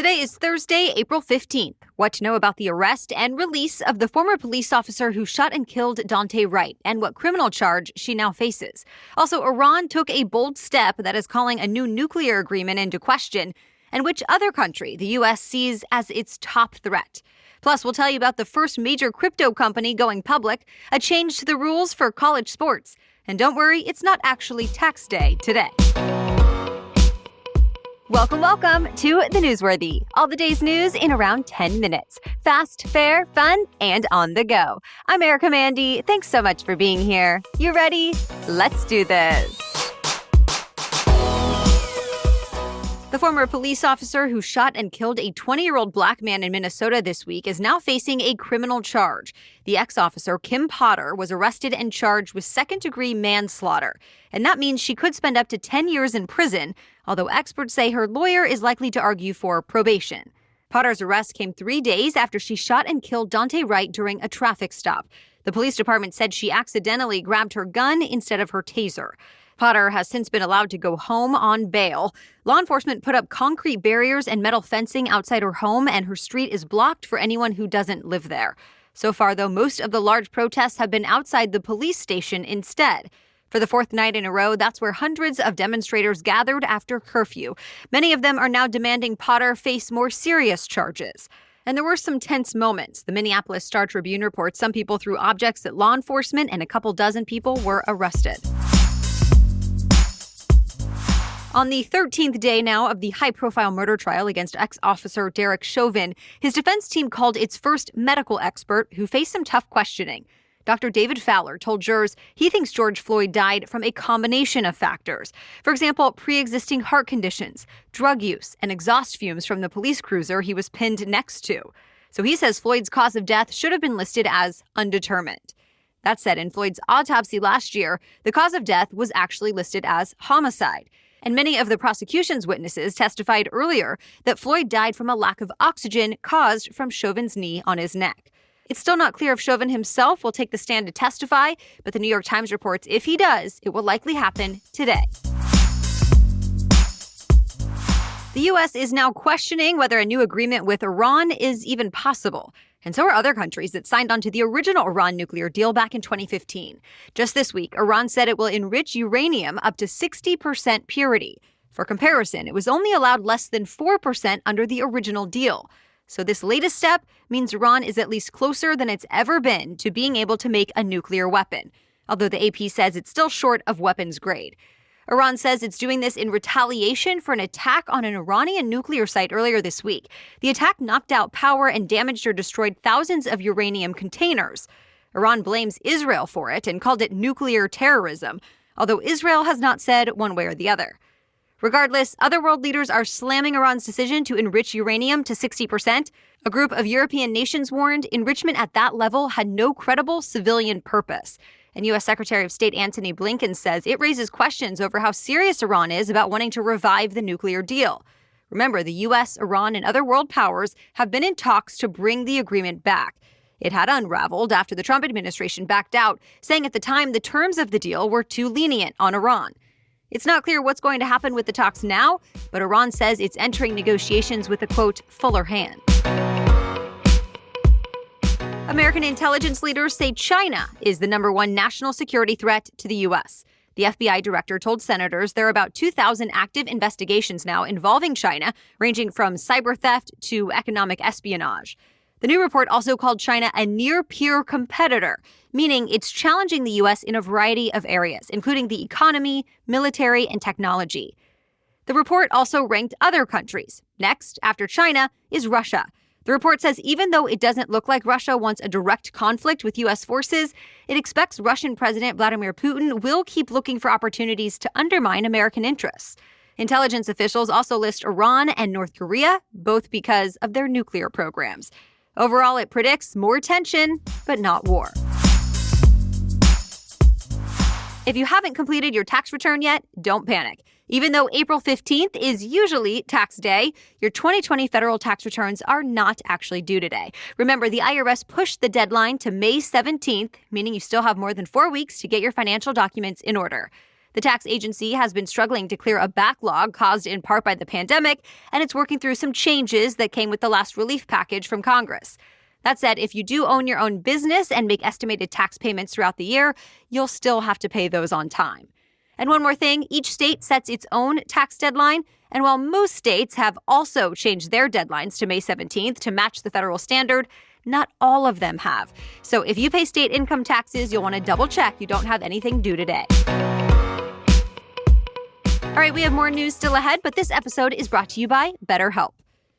Today is Thursday, April 15th. What to know about the arrest and release of the former police officer who shot and killed Daunte Wright and what criminal charge she now faces. Also, Iran took a bold step that is calling a new nuclear agreement into question, and which other country the U.S. sees as its top threat. Plus, we'll tell you about the first major crypto company going public, a change to the rules for college sports. And don't worry, it's not actually tax day today. Welcome to The Newsworthy. All the day's news in around 10 minutes. Fast, fair, fun, and on the go. I'm Erica Mandy. Thanks so much for being here. You ready? Let's do this. The former police officer who shot and killed a 20-year-old black man in Minnesota this week is now facing a criminal charge. The ex-officer, Kim Potter, was arrested and charged with second-degree manslaughter. And that means she could spend up to 10 years in prison, although experts say her lawyer is likely to argue for probation. Potter's arrest came 3 days after she shot and killed Daunte Wright during a traffic stop. The police department said she accidentally grabbed her gun instead of her taser. Potter has since been allowed to go home on bail. Law enforcement put up concrete barriers and metal fencing outside her home, and her street is blocked for anyone who doesn't live there. So far, though, most of the large protests have been outside the police station instead. For the fourth night in a row, that's where hundreds of demonstrators gathered after curfew. Many of them are now demanding Potter face more serious charges. And there were some tense moments. The Minneapolis Tribune reports some people threw objects at law enforcement and a couple dozen people were arrested. On the 13th day now of the high-profile murder trial against ex-officer Derek Chauvin, his defense team called its first medical expert who faced some tough questioning. Dr. David Fowler told jurors he thinks George Floyd died from a combination of factors. For example, pre-existing heart conditions, drug use, and exhaust fumes from the police cruiser he was pinned next to. So he says Floyd's cause of death should have been listed as undetermined. That said, in Floyd's autopsy last year, the cause of death was actually listed as homicide. And many of the prosecution's witnesses testified earlier that Floyd died from a lack of oxygen caused from Chauvin's knee on his neck. It's still not clear if Chauvin himself will take the stand to testify, but the New York Times reports if he does, it will likely happen today. The U.S. is now questioning whether a new agreement with Iran is even possible. And so are other countries that signed onto the original Iran nuclear deal back in 2015. Just this week, Iran said it will enrich uranium up to 60% purity. For comparison, it was only allowed less than 4% under the original deal. So this latest step means Iran is at least closer than it's ever been to being able to make a nuclear weapon, although the AP says it's still short of weapons grade. Iran says it's doing this in retaliation for an attack on an Iranian nuclear site earlier this week. The attack knocked out power and damaged or destroyed thousands of uranium containers. Iran blames Israel for it and called it nuclear terrorism, although Israel has not said one way or the other. Regardless, other world leaders are slamming Iran's decision to enrich uranium to 60%. A group of European nations warned enrichment at that level had no credible civilian purpose. And U.S. Secretary of State Antony Blinken says it raises questions over how serious Iran is about wanting to revive the nuclear deal. Remember, the U.S., Iran, and other world powers have been in talks to bring the agreement back. It had unraveled after the Trump administration backed out, saying at the time the terms of the deal were too lenient on Iran. It's not clear what's going to happen with the talks now, but Iran says it's entering negotiations with a, quote, fuller hand. American intelligence leaders say China is the number one national security threat to the U.S. The FBI director told senators there are about 2,000 active investigations now involving China, ranging from cyber theft to economic espionage. The new report also called China a near-peer competitor, meaning it's challenging the U.S. in a variety of areas, including the economy, military, and technology. The report also ranked other countries. Next, after China, is Russia. The report says even though it doesn't look like Russia wants a direct conflict with U.S. forces, it expects Russian President Vladimir Putin will keep looking for opportunities to undermine American interests. Intelligence officials also list Iran and North Korea, both because of their nuclear programs. Overall, it predicts more tension, but not war. If you haven't completed your tax return yet, don't panic. Even though April 15th is usually tax day, your 2020 federal tax returns are not actually due today. Remember, the IRS pushed the deadline to May 17th, meaning you still have more than 4 weeks to get your financial documents in order. The tax agency has been struggling to clear a backlog caused in part by the pandemic, and it's working through some changes that came with the last relief package from Congress. That said, if you do own your own business and make estimated tax payments throughout the year, you'll still have to pay those on time. And one more thing, each state sets its own tax deadline. And while most states have also changed their deadlines to May 17th to match the federal standard, not all of them have. So if you pay state income taxes, you'll want to double check you don't have anything due today. All right, we have more news still ahead, but this episode is brought to you by BetterHelp.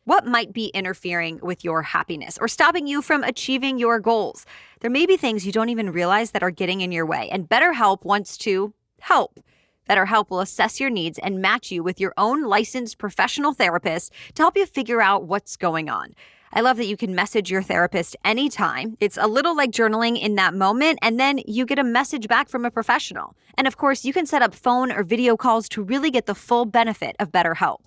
What might be interfering with your happiness or stopping you from achieving your goals? There may be things you don't even realize that are getting in your way, and BetterHelp wants to help. BetterHelp will assess your needs and match you with your own licensed professional therapist to help you figure out what's going on. I love that you can message your therapist anytime. It's a little like journaling in that moment, and then you get a message back from a professional. And of course, you can set up phone or video calls to really get the full benefit of BetterHelp.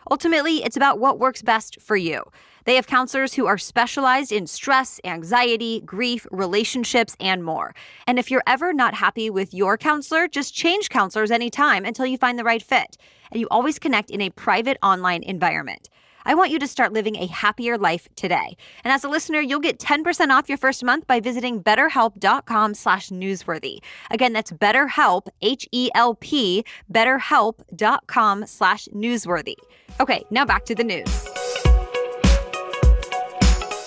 Ultimately, it's about what works best for you. They have counselors who are specialized in stress, anxiety, grief, relationships, and more. And if you're ever not happy with your counselor, just change counselors anytime until you find the right fit. And you always connect in a private online environment. I want you to start living a happier life today. And as a listener, you'll get 10% off your first month by visiting betterhelp.com/newsworthy. Again, that's BetterHelp, H-E-L-P, betterhelp.com/newsworthy. Okay, now back to the news.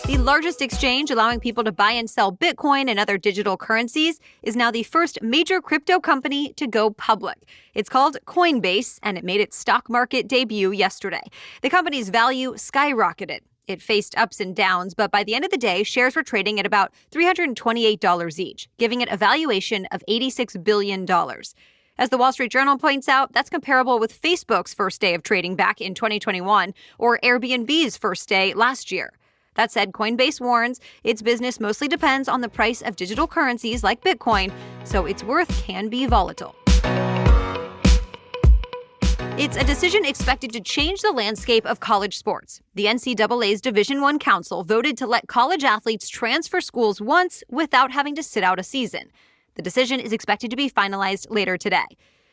The largest exchange allowing people to buy and sell Bitcoin and other digital currencies is now the first major crypto company to go public. It's called Coinbase, and it made its stock market debut yesterday. The company's value skyrocketed. It faced ups and downs, but by the end of the day, shares were trading at about $328 each, giving it a valuation of $86 billion. As the Wall Street Journal points out, that's comparable with Facebook's first day of trading back in 2021 or Airbnb's first day last year. That said, Coinbase warns its business mostly depends on the price of digital currencies like Bitcoin, so its worth can be volatile. It's a decision expected to change the landscape of college sports. The NCAA's Division I Council voted to let college athletes transfer schools once without having to sit out a season. The decision is expected to be finalized later today.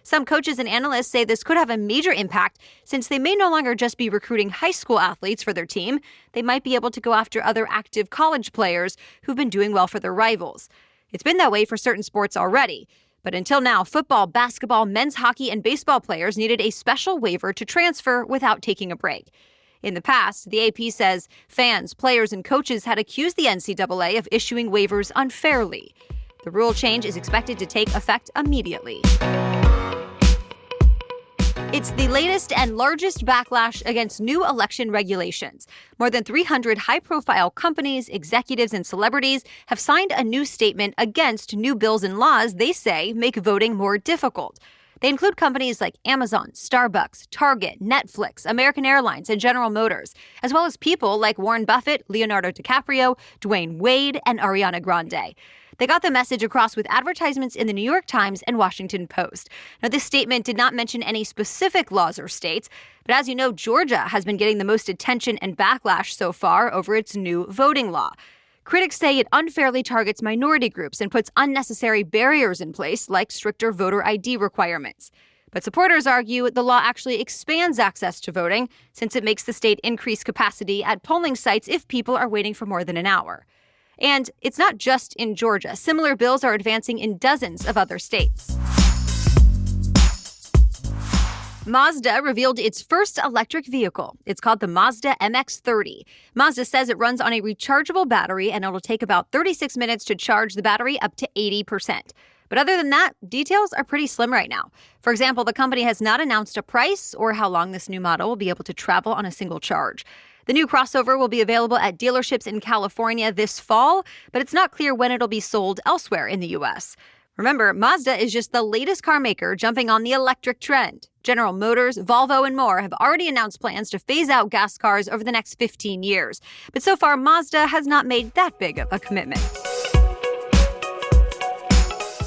Some coaches and analysts say this could have a major impact since they may no longer just be recruiting high school athletes for their team. They might be able to go after other active college players who've been doing well for their rivals. It's been that way for certain sports already. But until now, football, basketball, men's hockey, and baseball players needed a special waiver to transfer without taking a break. In the past, the AP says fans, players, and coaches had accused the NCAA of issuing waivers unfairly. The rule change is expected to take effect immediately. It's the latest and largest backlash against new election regulations. More than 300 high-profile companies, executives, and celebrities have signed a new statement against new bills and laws they say make voting more difficult. They include companies like Amazon, Starbucks, Target, Netflix, American Airlines, and General Motors, as well as people like Warren Buffett, Leonardo DiCaprio, Dwayne Wade, and Ariana Grande. They got the message across with advertisements in the New York Times and Washington Post. Now, this statement did not mention any specific laws or states, but as you know, Georgia has been getting the most attention and backlash so far over its new voting law. Critics say it unfairly targets minority groups and puts unnecessary barriers in place, like stricter voter ID requirements. But supporters argue the law actually expands access to voting, since it makes the state increase capacity at polling sites if people are waiting for more than an hour. And it's not just in Georgia. Similar bills are advancing in dozens of other states. Mazda revealed its first electric vehicle. It's called the Mazda MX-30. Mazda says it runs on a rechargeable battery, and it'll take about 36 minutes to charge the battery up to 80%. But other than that, details are pretty slim right now. For example, the company has not announced a price or how long this new model will be able to travel on a single charge. The new crossover will be available at dealerships in California this fall, but it's not clear when it'll be sold elsewhere in the U.S. Remember, Mazda is just the latest car maker jumping on the electric trend. General Motors, Volvo, and more have already announced plans to phase out gas cars over the next 15 years. But so far, Mazda has not made that big of a commitment.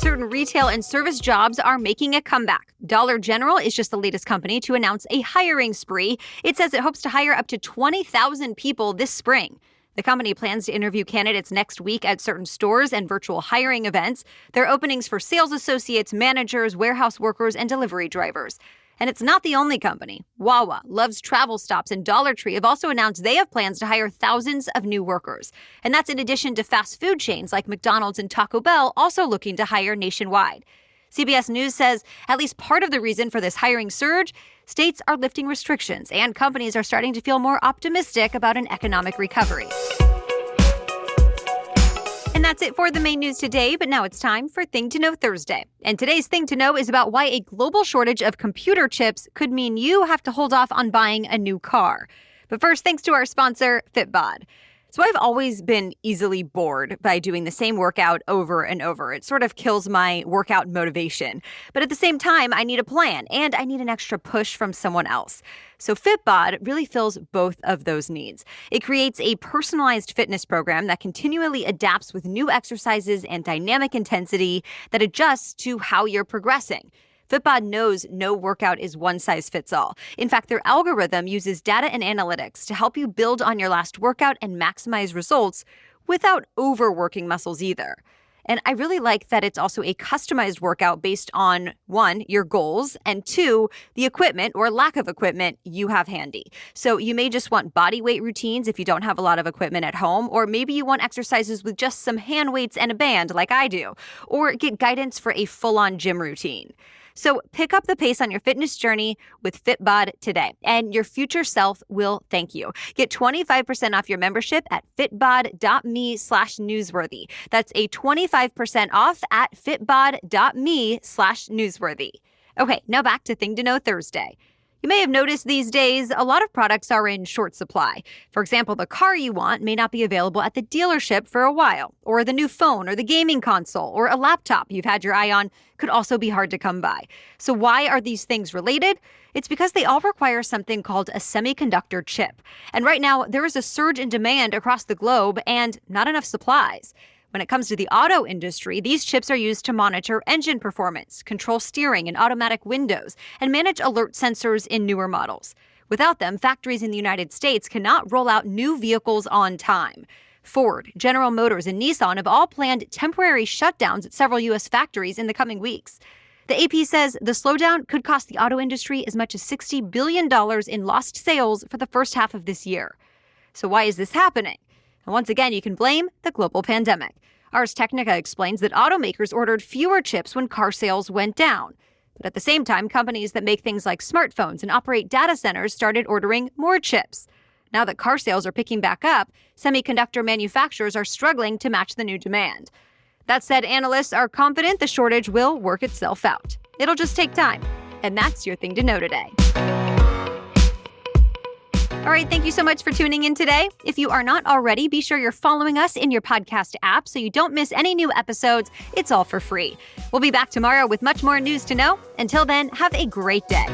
Certain retail and service jobs are making a comeback. Dollar General is just the latest company to announce a hiring spree. It says it hopes to hire up to 20,000 people this spring. The company plans to interview candidates next week at certain stores and virtual hiring events. There are openings for sales associates, managers, warehouse workers, and delivery drivers. And it's not the only company. Wawa, Love's Travel Stops, and Dollar Tree have also announced they have plans to hire thousands of new workers. And that's in addition to fast food chains like McDonald's and Taco Bell also looking to hire nationwide. CBS News says at least part of the reason for this hiring surge, states are lifting restrictions and companies are starting to feel more optimistic about an economic recovery. And that's it for the main news today, but now it's time for Thing to Know Thursday. And today's Thing to Know is about why a global shortage of computer chips could mean you have to hold off on buying a new car. But first, thanks to our sponsor, Fitbod. So I've always been easily bored by doing the same workout over and over. It sort of kills my workout motivation. But at the same time, I need a plan and I need an extra push from someone else. So Fitbod really fills both of those needs. It creates a personalized fitness program that continually adapts with new exercises and dynamic intensity that adjusts to how you're progressing. Fitbod knows no workout is one size fits all. In fact, their algorithm uses data and analytics to help you build on your last workout and maximize results without overworking muscles either. And I really like that it's also a customized workout based on, 1, your goals, and 2, the equipment or lack of equipment you have handy. So you may just want body weight routines if you don't have a lot of equipment at home, or maybe you want exercises with just some hand weights and a band like I do, or get guidance for a full-on gym routine. So pick up the pace on your fitness journey with Fitbod today, and your future self will thank you. Get 25% off your membership at fitbod.me/newsworthy. That's a 25% off at fitbod.me/newsworthy. Okay, now back to Thing to Know Thursday. You may have noticed these days, a lot of products are in short supply. For example, the car you want may not be available at the dealership for a while, or the new phone or the gaming console or a laptop you've had your eye on could also be hard to come by. So why are these things related? It's because they all require something called a semiconductor chip. And right now, there is a surge in demand across the globe and not enough supplies. When it comes to the auto industry, these chips are used to monitor engine performance, control steering and automatic windows, and manage alert sensors in newer models. Without them, factories in the United States cannot roll out new vehicles on time. Ford, General Motors, and Nissan have all planned temporary shutdowns at several U.S. factories in the coming weeks. The AP says the slowdown could cost the auto industry as much as $60 billion in lost sales for the first half of this year. So why is this happening? And once again, you can blame the global pandemic. Ars Technica explains that automakers ordered fewer chips when car sales went down. But at the same time, companies that make things like smartphones and operate data centers started ordering more chips. Now that car sales are picking back up, semiconductor manufacturers are struggling to match the new demand. That said, analysts are confident the shortage will work itself out. It'll just take time. And that's your Thing to Know today. All right, thank you so much for tuning in today. If you are not already, be sure you're following us in your podcast app so you don't miss any new episodes. It's all for free. We'll be back tomorrow with much more news to know. Until then, have a great day.